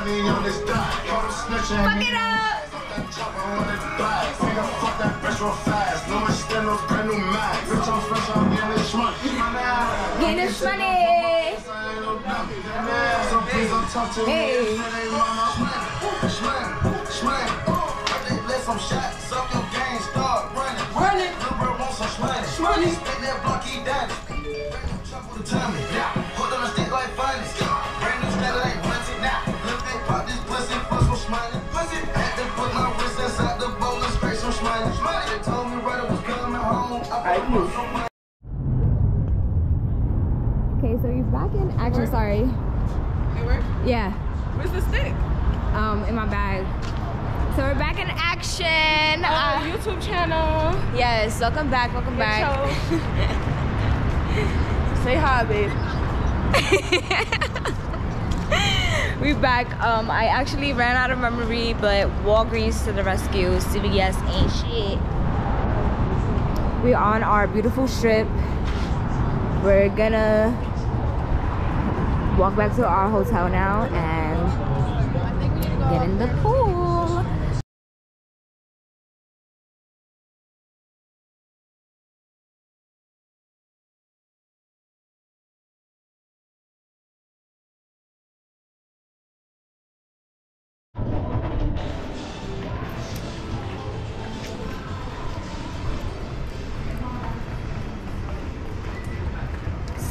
Fuck it up. Get this money. Hey. Let some shots up your game, start running. Running. Little bro wants some smash. Money. Spend that block, he daddy. Trouble the timing. Put on a stick like funny. Brand new style like Bunty. Now look, they pop this pussy for some smiling. Pussy. Had to put my wrist inside the bowl and scrape some smiling. They told me brother was coming home. Okay, so you're back in action. Sorry. It worked? Yeah. Where's the stick? In my bag. So we're back in action. YouTube channel. Yes, welcome back, welcome back. Say hi, babe. We back. I actually ran out of memory, but Walgreens to the rescue. CVS ain't shit. We're on our beautiful strip. We're gonna walk back to our hotel now and get in the pool.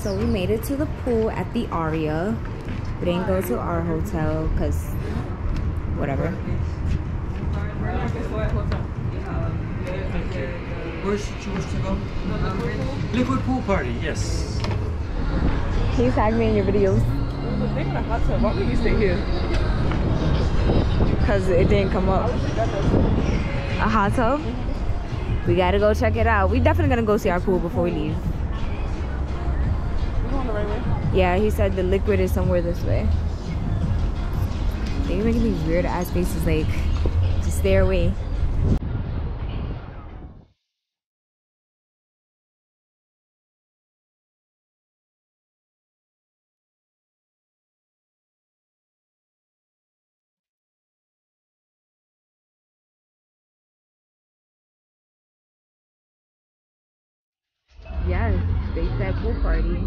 So we made it to the pool at the Aria. We didn't go to our hotel because whatever. Where should you wish to go? Liquid pool party, yes. Can you tag me in your videos? They got a hot tub. Why would you stay here? Because it didn't come up. A hot tub? We gotta go check it out. We definitely gonna go see our pool before we leave. Yeah, he said the liquid is somewhere this way. They're making these weird ass faces like, just stay away. Yes, they said pool party.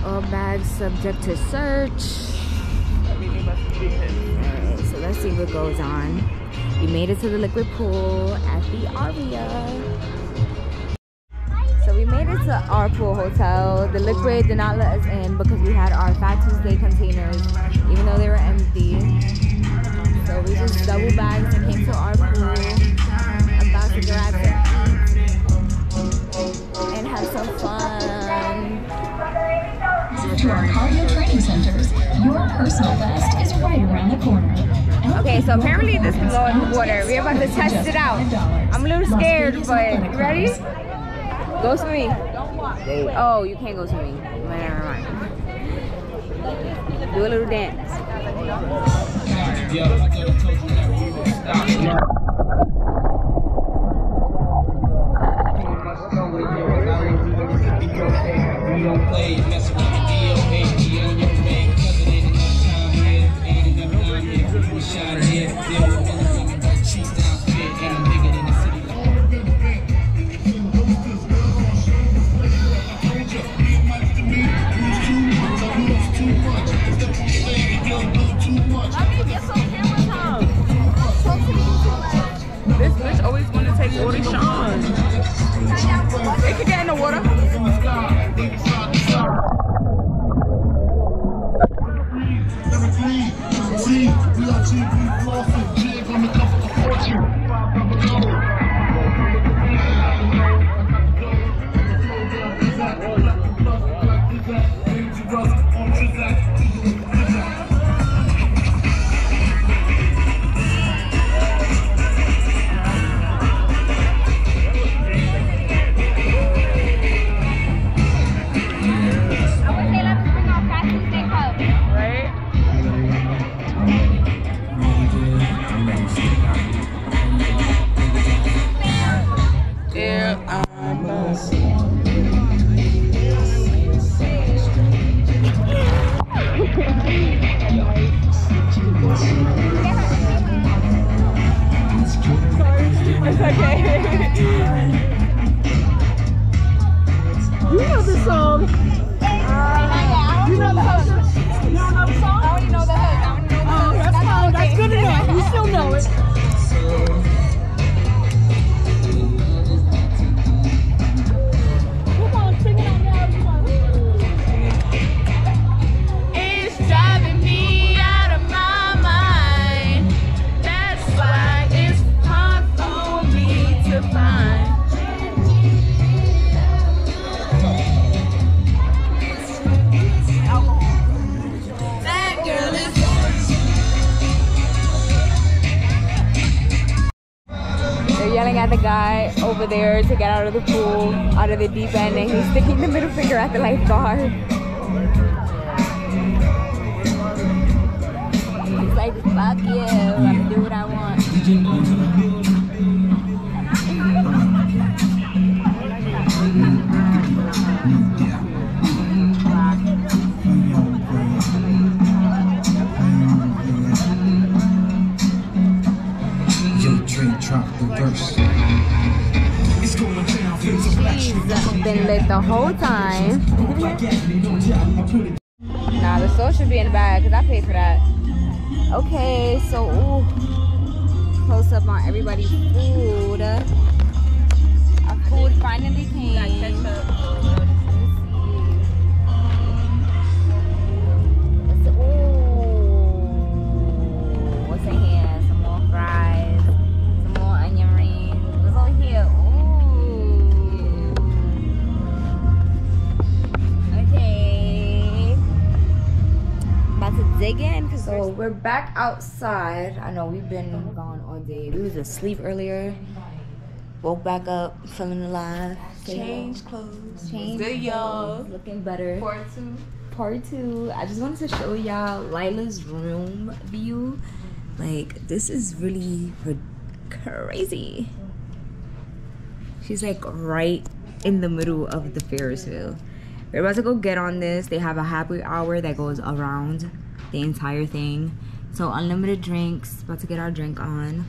All bags subject to search. Alright, so let's see what goes on. We made it to the liquid pool at the Aria. So we made it to our pool hotel. The liquid did not let us in because we had our Fat Tuesday containers, even though they were empty. So we just double bagged and came to our pool. About to grab some and have some fun. To our cardio training centers, your personal best is right around the corner. Okay, so apparently this can go in the water. We're about to test it out. I'm a little scared, but you ready? Go swimming. Oh, you can't go swimming. Never mind. Do a little dance. We don't play, mess with the DOA, on your way, cause it ain't enough time here, ain't enough time here, we shot here, deal with anything, cheese down fit, and I'm bigger than the city. guy over there to get out of the pool, out of the deep end, and he's sticking the middle finger at the lifeguard. He's like, fuck you, I'm gonna do what I want. She's been lit the whole time. Nah, the sauce should be in the bag because I paid for that. Okay, so ooh, close up on everybody's food. Our food finally came. Got ketchup. What's in here? Some more fries, some more onion rings. What's on here? Okay. About to dig in. So we're back outside. I know we've been gone all day. We was asleep earlier. Woke back up, feeling alive. Change clothes. Change good, y'all. Looking better. Part two. I just wanted to show y'all Lila's room view. Like, this is really crazy. She's like right in the middle of the Ferris wheel. We're about to go get on this. They have a happy hour that goes around the entire thing. So unlimited drinks. About to get our drink on.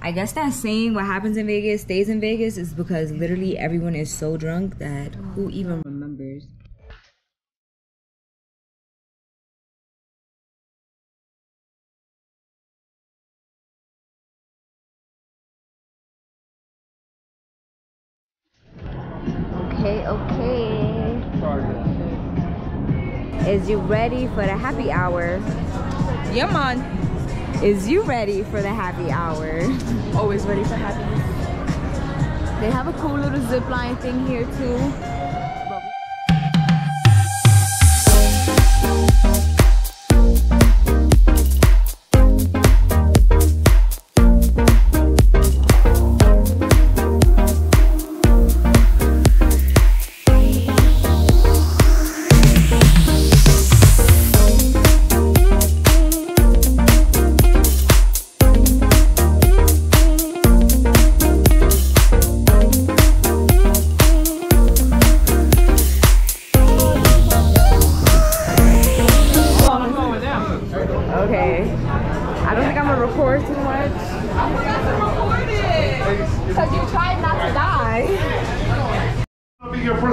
I guess that saying what happens in Vegas stays in Vegas is because literally everyone is so drunk that who even remembers? Okay. Is you ready for the happy hour? Yeah, man. Is you ready for the happy hour? Always ready for happiness. They have a cool little zip line thing here too.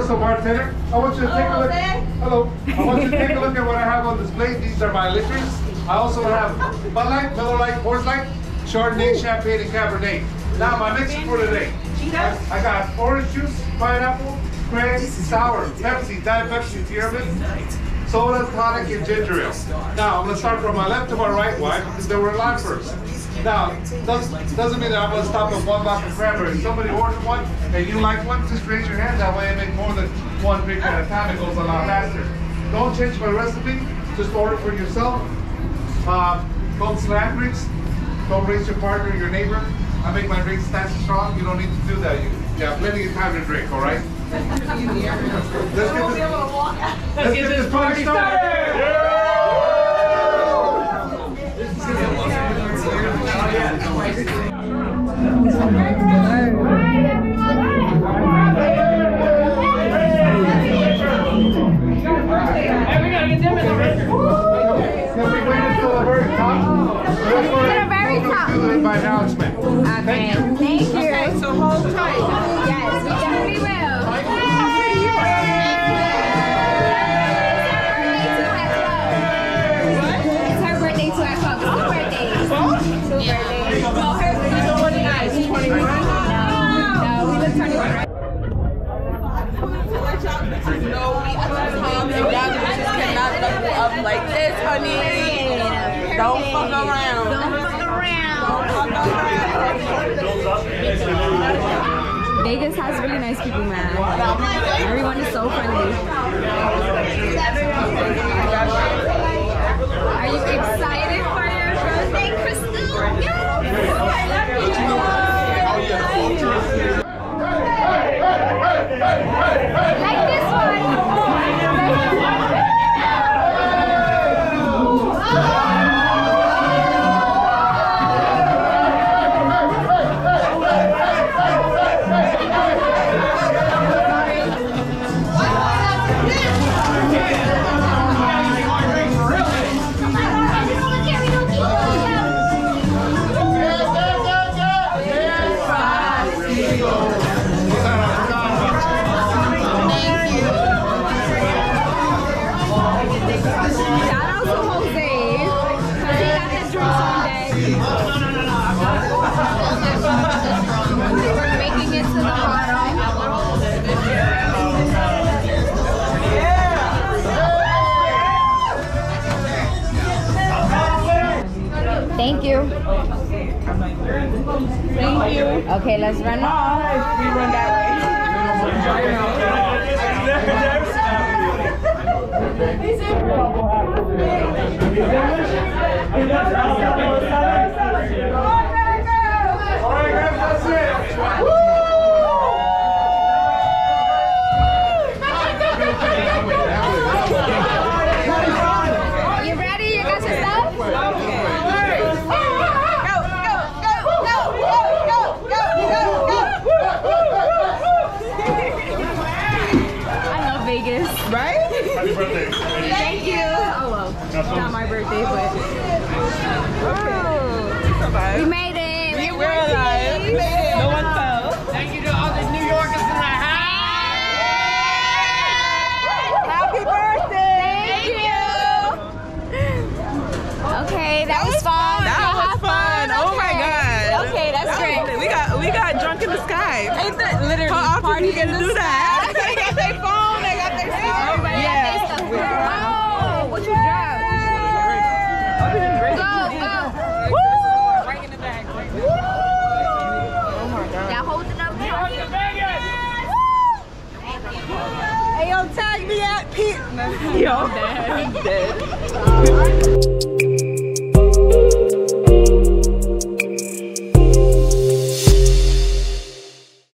Bartender, I want you to take a look. Hello. I want you to take a look at what I have on display. These are my liquors. I also have Bud Light, Miller Lite, Coors Light, Chardonnay, Champagne, and Cabernet. Now my mixes for today. I got orange juice, pineapple, cran, sour, Pepsi, Diet Pepsi, tiramisu, soda, tonic, and ginger ale. Now I'm gonna start from my left to my right. Why? Because they were in line first. Now, doesn't mean that I'm going to stop at one box of cranberry. If somebody orders one and you like one, just raise your hand. That way I make more than one drink at a time. It goes a lot faster. Don't change my recipe. Just order for yourself. Don't slam drinks. Don't raise your partner or your neighbor. I make my drinks nice and strong. You don't need to do that. You have plenty of time to drink, all right? Let's get this party started. By announcement. Okay, thank you. Okay, so hold tight. Yes, we definitely will. It's her birthday too at 12. It's her birthday. Two birthdays. Well, her birthday is 29. She's 21. No, we look 21. No, we at the top and y'all just cannot double up like this, honey. Don't fuck around. Don't fuck around. Vegas has really nice people, man. Everyone is so friendly. Are you excited for your birthday, Crystal? Yes. Shout out to Jose, because he got the drinks on deck. Making it to the bottom. Thank you. Thank you. Okay, let's run off. We run that way. Alright guys, that's it. You ready? You got your stuff? I love Vegas. Right? Happy birthday. Thank you. Oh well, not my birthday, but we made it. We're alive. No one fell. Thank you to all the New Yorkers in the house. Happy birthday. Thank you. Okay, that was fun. That was fun. Oh my god. Okay, that's great. We got drunk in the sky. Ain't that literally? How often you get to do that? They got their phone. They got their stuff. Yeah. Oh, what you dropped? Go, go. Right in the bag. Oh my god. Y'all holding up here? Hey, yo, tag me at Pete. Yo, I'm dead.